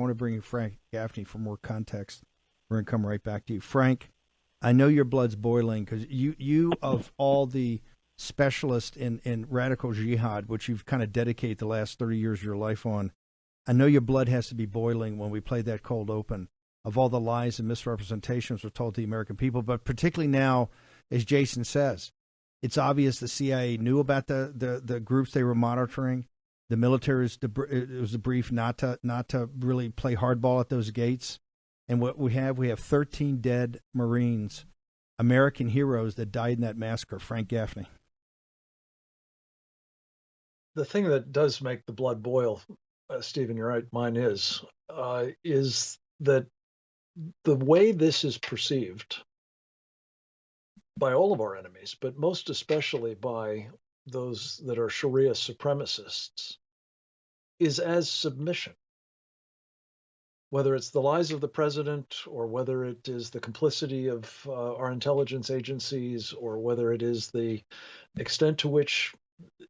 I want to bring in Frank Gaffney for more context. We're going to come right back to you. Frank, I know your blood's boiling because you of all the specialists in radical jihad, which you've kind of dedicated the last 30 years of your life on, I know your blood has to be boiling when we played that cold open of all the lies and misrepresentations were told to the American people, but particularly now, as Jason says, it's obvious the CIA knew about the groups they were monitoring. The military was briefed not to really play hardball at those gates. And what we have 13 dead Marines, American heroes that died in that massacre. Frank Gaffney. The thing that does make the blood boil, Stephen, you're right, mine is that the way this is perceived by all of our enemies, but most especially by those that are Sharia supremacists, is as submission. Whether it's the lies of the president, or whether it is the complicity of our intelligence agencies, or whether it is the extent to which,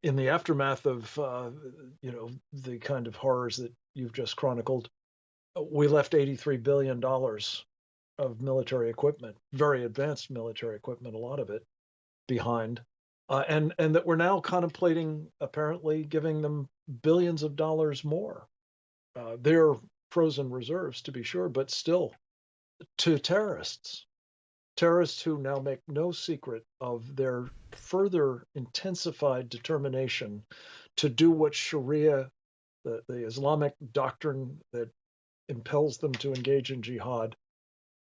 in the aftermath of the kind of horrors that you've just chronicled, we left $83 billion of military equipment, very advanced military equipment, a lot of it, behind, and that we're now contemplating apparently giving them billions of dollars more. They're frozen reserves, to be sure, but still, to terrorists who now make no secret of their further intensified determination to do what Sharia, the Islamic doctrine that impels them to engage in jihad,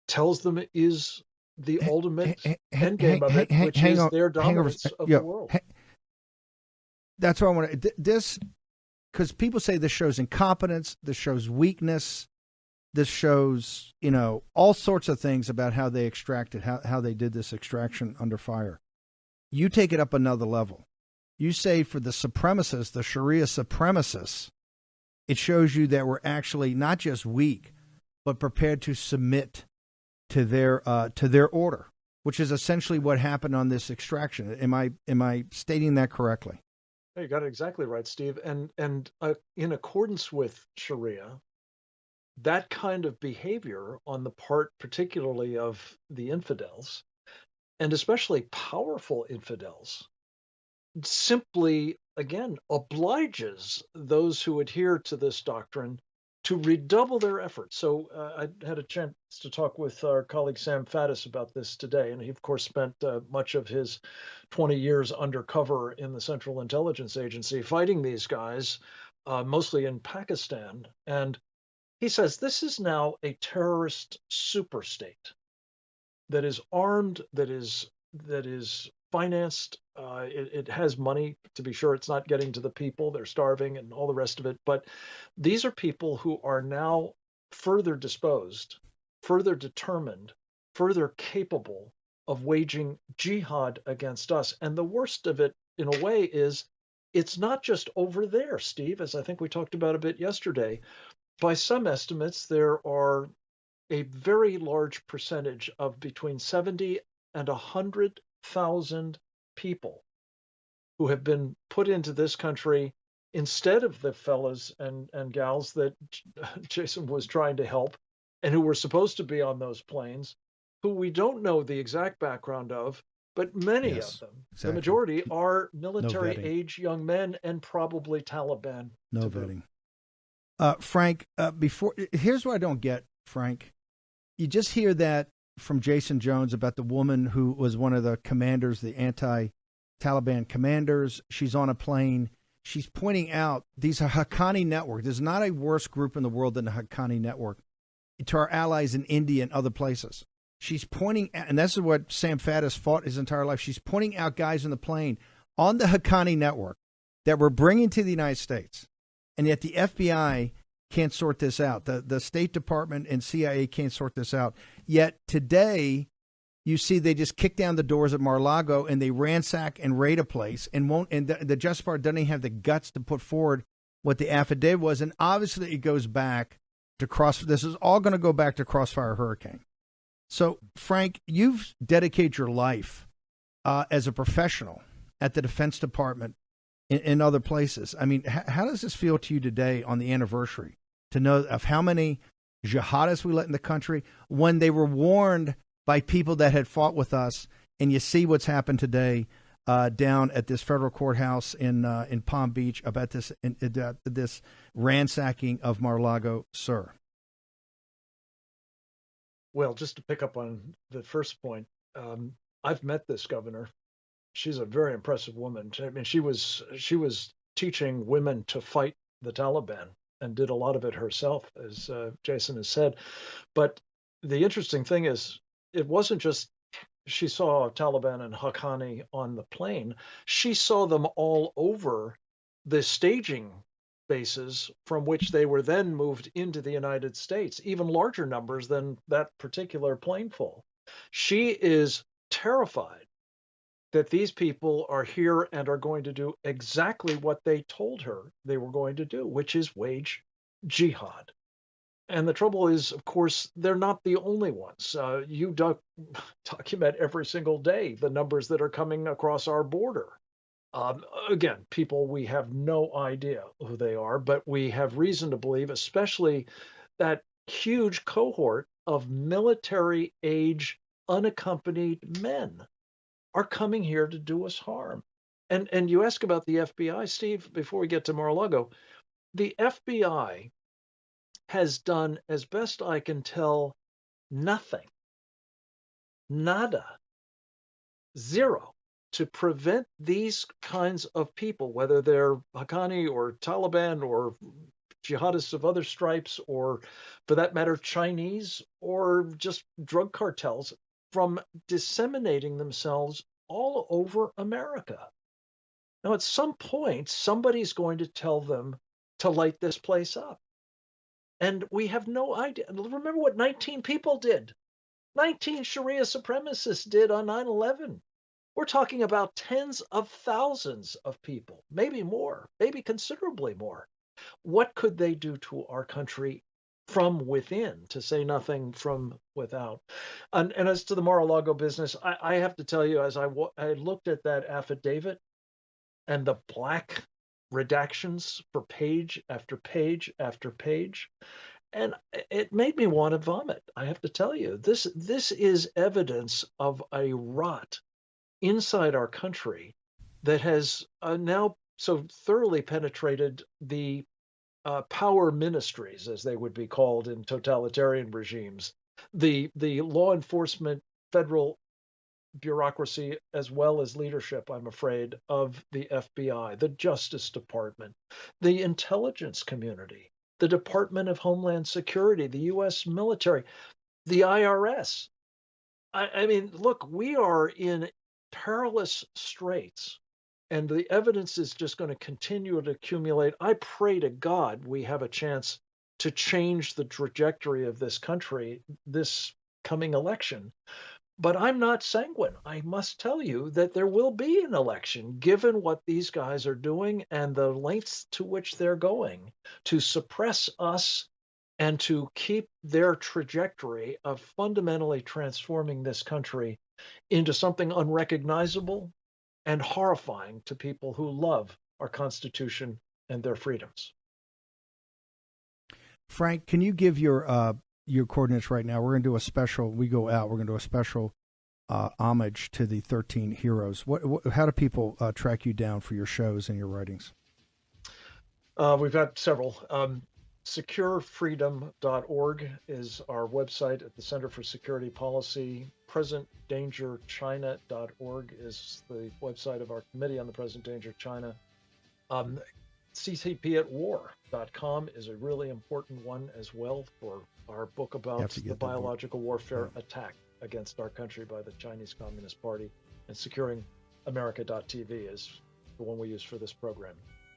tells them is the ultimate endgame of it, which is their dominance of the world. That's what I want to. This, because people say this shows incompetence, this shows weakness, this shows, all sorts of things about how they extracted, how they did this extraction under fire. You take it up another level. You say for the supremacists, the Sharia supremacists, it shows you that we're actually not just weak, but prepared to submit to their order, which is essentially what happened on this extraction. Am I stating that correctly? You got it exactly right, Steve. And in accordance with Sharia, that kind of behavior on the part, particularly of the infidels, and especially powerful infidels, simply, again, obliges those who adhere to this doctrine to redouble their efforts. So I had a chance to talk with our colleague Sam Faddis about this today, and he, of course, spent much of his 20 years undercover in the Central Intelligence Agency fighting these guys, mostly in Pakistan. And he says this is now a terrorist superstate that is armed, that is financed. It has money, to be sure. It's not getting to the people. They're starving and all the rest of it. But these are people who are now further disposed, further determined, further capable of waging jihad against us. And the worst of it, in a way, is it's not just over there, Steve, as I think we talked about a bit yesterday. By some estimates, there are a very large percentage of between 70 and 100,000 people who have been put into this country instead of the fellas and gals that Jason was trying to help and who were supposed to be on those planes, who we don't know the exact background of, but many of them, exactly. The majority, are military age young men and probably Taliban. No vetting. Frank, here's what I don't get, Frank. You just hear that from Jason Jones about the woman who was one of the commanders, the anti-Taliban commanders. She's on a plane. She's pointing out these Haqqani network. There's not a worse group in the world than the Haqqani network, to our allies in India and other places. She's pointing at, and this is what Sam Faddis fought his entire life. She's pointing out guys on the plane on the Haqqani network that we're bringing to the United States, and yet the FBI can't sort this out. The State Department and CIA can't sort this out. Yet today, you see they just kick down the doors at Mar-a-Lago and they ransack and raid a place and won't. And the Justice Department doesn't even have the guts to put forward what the affidavit was. And obviously, it goes back to This is all going to go back to Crossfire Hurricane. So, Frank, you've dedicated your life as a professional at the Defense Department in other places. I mean, how does this feel to you today on the anniversary to know of how many jihadists we let in the country when they were warned by people that had fought with us. And you see what's happened today down at this federal courthouse in Palm Beach about this ransacking of Mar-a-Lago, sir. Well, just to pick up on the first point, I've met this governor. She's a very impressive woman. I mean, she was teaching women to fight the Taliban and did a lot of it herself, as Jason has said. But the interesting thing is, it wasn't just she saw Taliban and Haqqani on the plane. She saw them all over the staging bases from which they were then moved into the United States, even larger numbers than that particular planeful. She is terrified that these people are here and are going to do exactly what they told her they were going to do, which is wage jihad. And the trouble is, of course, they're not the only ones. You document every single day the numbers that are coming across our border. Again, people, we have no idea who they are, but we have reason to believe, especially that huge cohort of military age unaccompanied men are coming here to do us harm. And you ask about the FBI, Steve, before we get to Mar-a-Lago. The FBI has done, as best I can tell, nothing, nada, zero, to prevent these kinds of people, whether they're Haqqani or Taliban or jihadists of other stripes, or for that matter, Chinese or just drug cartels, from disseminating themselves all over America. Now, at some point, somebody's going to tell them to light this place up. And we have no idea. Remember what 19 people did. 19 Sharia supremacists did on 9/11. We're talking about tens of thousands of people, maybe more, maybe considerably more. What could they do to our country from within, to say nothing from without? And as to the Mar-a-Lago business, I have to tell you, as I looked at that affidavit and the black redactions for page after page after page, and it made me want to vomit. I have to tell you, this is evidence of a rot inside our country that has now so thoroughly penetrated the power ministries, as they would be called in totalitarian regimes, the law enforcement, federal bureaucracy, as well as leadership, I'm afraid, of the FBI, the Justice Department, the intelligence community, the Department of Homeland Security, the U.S. military, the IRS. I mean, look, we are in perilous straits, and the evidence is just going to continue to accumulate. I pray to God we have a chance to change the trajectory of this country this coming election. But I'm not sanguine. I must tell you that there will be an election, given what these guys are doing and the lengths to which they're going to suppress us and to keep their trajectory of fundamentally transforming this country into something unrecognizable and horrifying to people who love our Constitution and their freedoms. Frank, can you give your coordinates right now? We're going to do a special. We go out. We're going to do a special homage to the 13 heroes. How do people track you down for your shows and your writings? We've got several. Securefreedom.org is our website at the Center for Security Policy. PresentDangerChina.org is the website of our Committee on the Present Danger of China. ccpatwar.com is a really important one as well for our book about the biological warfare attack against our country by the Chinese Communist Party. And SecuringAmerica.tv is the one we use for this program.